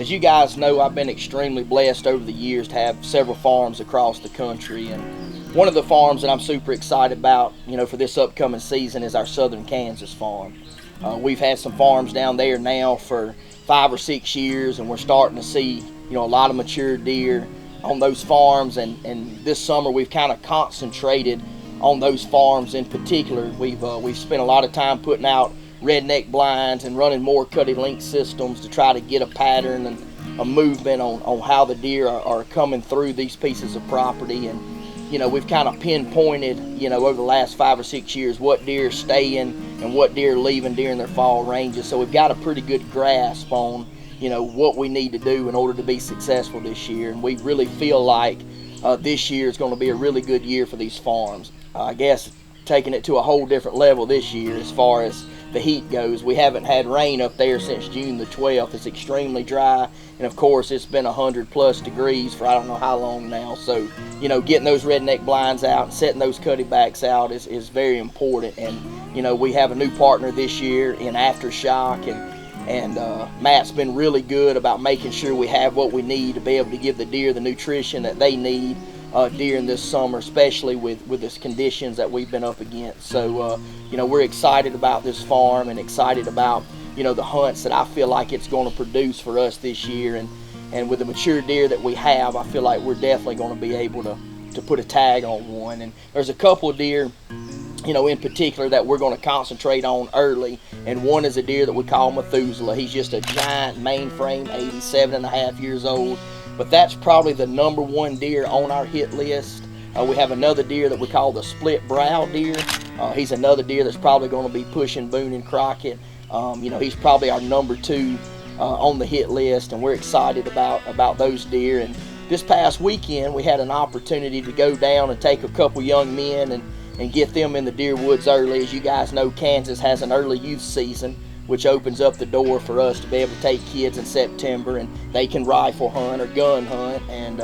as you guys know, I've been extremely blessed over the years to have several farms across the country, and one of the farms that I'm super excited about, for this upcoming season is our Southern Kansas farm. We've had some farms down there now for 5 or 6 years, and we're starting to see, a lot of mature deer on those farms, and this summer we've kind of concentrated on those farms in particular. We've spent a lot of time putting out redneck blinds and running more cutting link systems to try to get a pattern and a movement on how the deer are coming through these pieces of property. And we've kind of pinpointed over the last 5 or 6 years what deer are staying and what deer are leaving during their fall ranges. So we've got a pretty good grasp on what we need to do in order to be successful this year. And we really feel like this year is going to be a really good year for these farms. I guess taking it to a whole different level this year as far as the heat goes. We haven't had rain up there since June the 12th. It's extremely dry, and of course it's been 100+ degrees for I don't know how long now. So getting those redneck blinds out and setting those cutting backs out is very important. And we have a new partner this year in Aftershock, and Matt's been really good about making sure we have what we need to be able to give the deer the nutrition that they need during this summer, especially with the conditions that we've been up against. So we're excited about this farm and excited about the hunts that I feel like it's going to produce for us this year. And with the mature deer that we have, I feel like we're definitely going to be able to put a tag on one. And there's a couple of deer in particular that we're going to concentrate on early, and one is a deer that we call Methuselah. He's just a giant mainframe, 87.5 years old, but that's probably the #1 deer on our hit list. We have another deer that we call the split brow deer. He's another deer that's probably going to be pushing Boone and Crockett. He's probably our #2 on the hit list, and we're excited about those deer. And this past weekend we had an opportunity to go down and take a couple young men and get them in the deer woods early. As you guys know, Kansas has an early youth season, which opens up the door for us to be able to take kids in September, and they can rifle hunt or gun hunt. And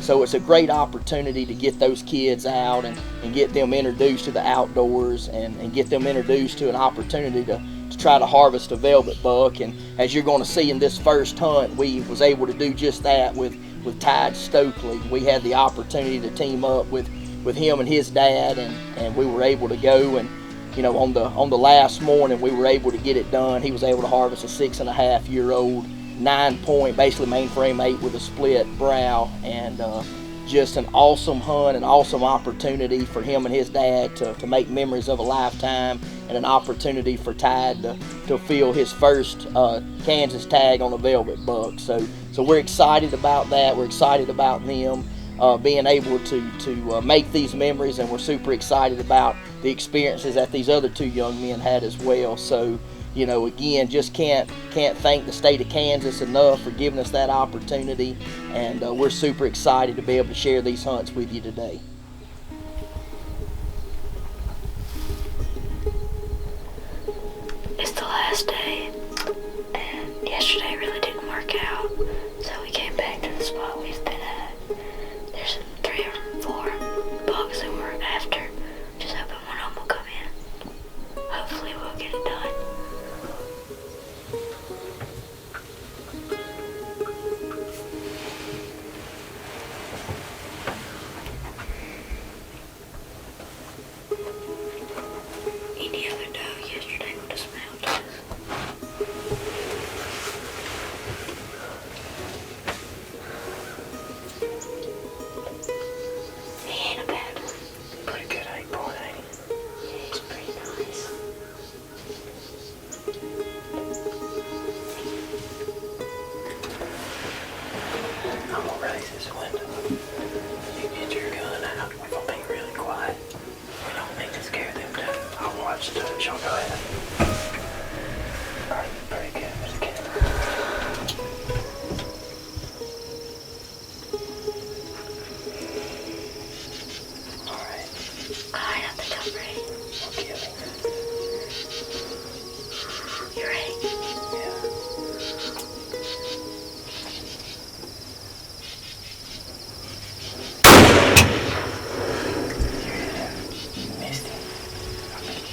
so it's a great opportunity to get those kids out and get them introduced to the outdoors and get them introduced to an opportunity to try to harvest a velvet buck. And as you're going to see in this first hunt, we was able to do just that with Tide Stokely. We had the opportunity to team up with him and his dad, and we were able to go, and on the last morning we were able to get it done. He was able to harvest a 6.5-year-old 9-point, basically mainframe 8 with a split brow, and just an awesome hunt, an awesome opportunity for him and his dad to make memories of a lifetime, and an opportunity for Tide to feel his first Kansas tag on a velvet buck. So we're excited about that. We're excited about them being able to make these memories, and we're super excited about the experiences that these other 2 young men had as well. So again, just can't thank the state of Kansas enough for giving us that opportunity, and we're super excited to be able to share these hunts with you today. It's the last day, and yesterday really didn't work out, so we came back to the spot we've been at. There's 3 or 4 bucks that we're after. Just hoping one of them will come in. Hopefully we'll get it done. Any other doe yesterday would have smelled us. He ain't a bad one. Pretty good 8-point, ain't he? Yeah, he's pretty nice. I'm gonna raise this window. You get your gun out. We're gonna be really quiet. We don't need to scare them down. I'll watch the touch. Y'all go ahead. Alright, very good. Let's get it. Alright, Alright, I think I'm ready. we'll kill him. You ready? Yeah. Missed him. I think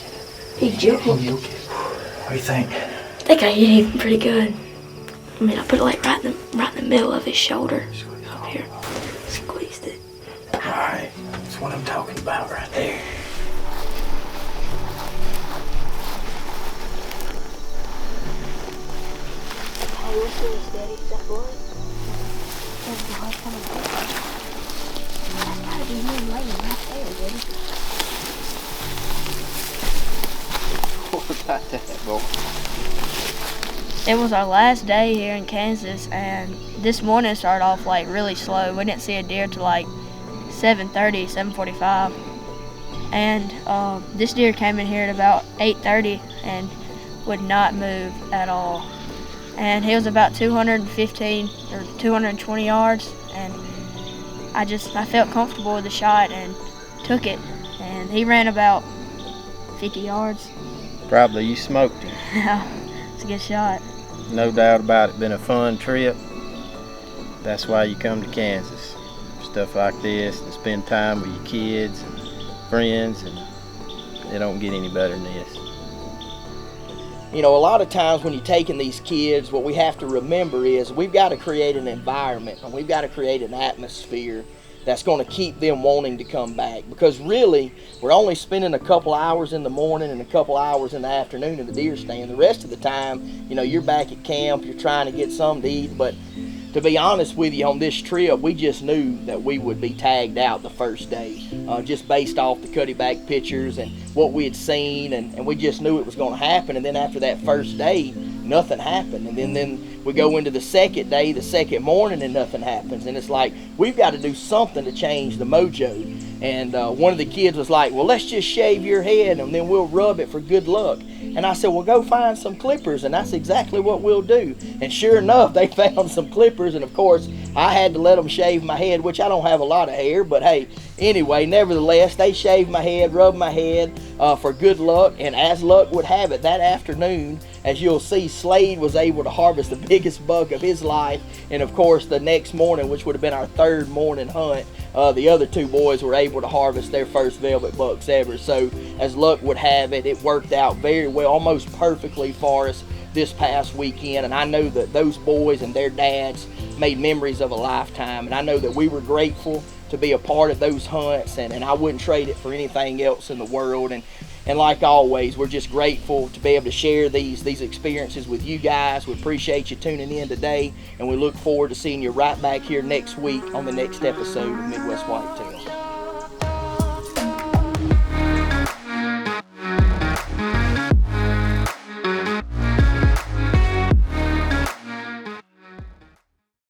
He jumped. you'll get it. What do you think? I think I hit him pretty good. I put it like right in the middle of his shoulder. Up here. Squeezed it. Alright, that's what I'm talking about right there. Hey, what's this, Daddy? Is that blood? That's blood coming out. That's gotta be him laying right there, Daddy. What about that, boy? It was our last day here in Kansas, and this morning started off like really slow. We didn't see a deer till like 7:30, 7:45, and this deer came in here at about 8:30 and would not move at all. And he was about 215 or 220 yards, and I felt comfortable with the shot and took it, and he ran about 50 yards. Probably you smoked him. Yeah, it's a good shot. No doubt about it. Been a fun trip. That's why you come to Kansas. Stuff like this, and spend time with your kids and friends, and it don't get any better than this. You know, a lot of times when you're taking these kids, what we have to remember is we've got to create an environment and we've got to create an atmosphere that's going to keep them wanting to come back. Because really, we're only spending a couple hours in the morning and a couple hours in the afternoon in the deer stand. The rest of the time, you know, you're back at camp, you're trying to get something to eat. But to be honest with you, on this trip, we just knew that we would be tagged out the first day, just based off the cutty back pictures and what we had seen, and we just knew it was going to happen. And then after that first day, nothing happened. And then we go into the second day, the second morning, and nothing happens. And it's like, we've got to do something to change the mojo. And one of the kids was like, well, let's just shave your head and then we'll rub it for good luck. And I said, well, go find some clippers, and that's exactly what we'll do. And sure enough, they found some clippers, and of course, I had to let them shave my head, which I don't have a lot of hair, but hey, anyway, nevertheless, they shaved my head, rubbed my head for good luck, and as luck would have it, that afternoon, as you'll see, Slade was able to harvest the biggest buck of his life, and of course, the next morning, which would have been our third morning hunt, the other two boys were able to harvest their first velvet bucks ever. So as luck would have it, it worked out very well, almost perfectly for us this past weekend. And I know that those boys and their dads made memories of a lifetime. And I know that we were grateful to be a part of those hunts, and I wouldn't trade it for anything else in the world. And like always, we're just grateful to be able to share these experiences with you guys. We appreciate you tuning in today, and we look forward to seeing you right back here next week on the next episode of Midwest Whitetail.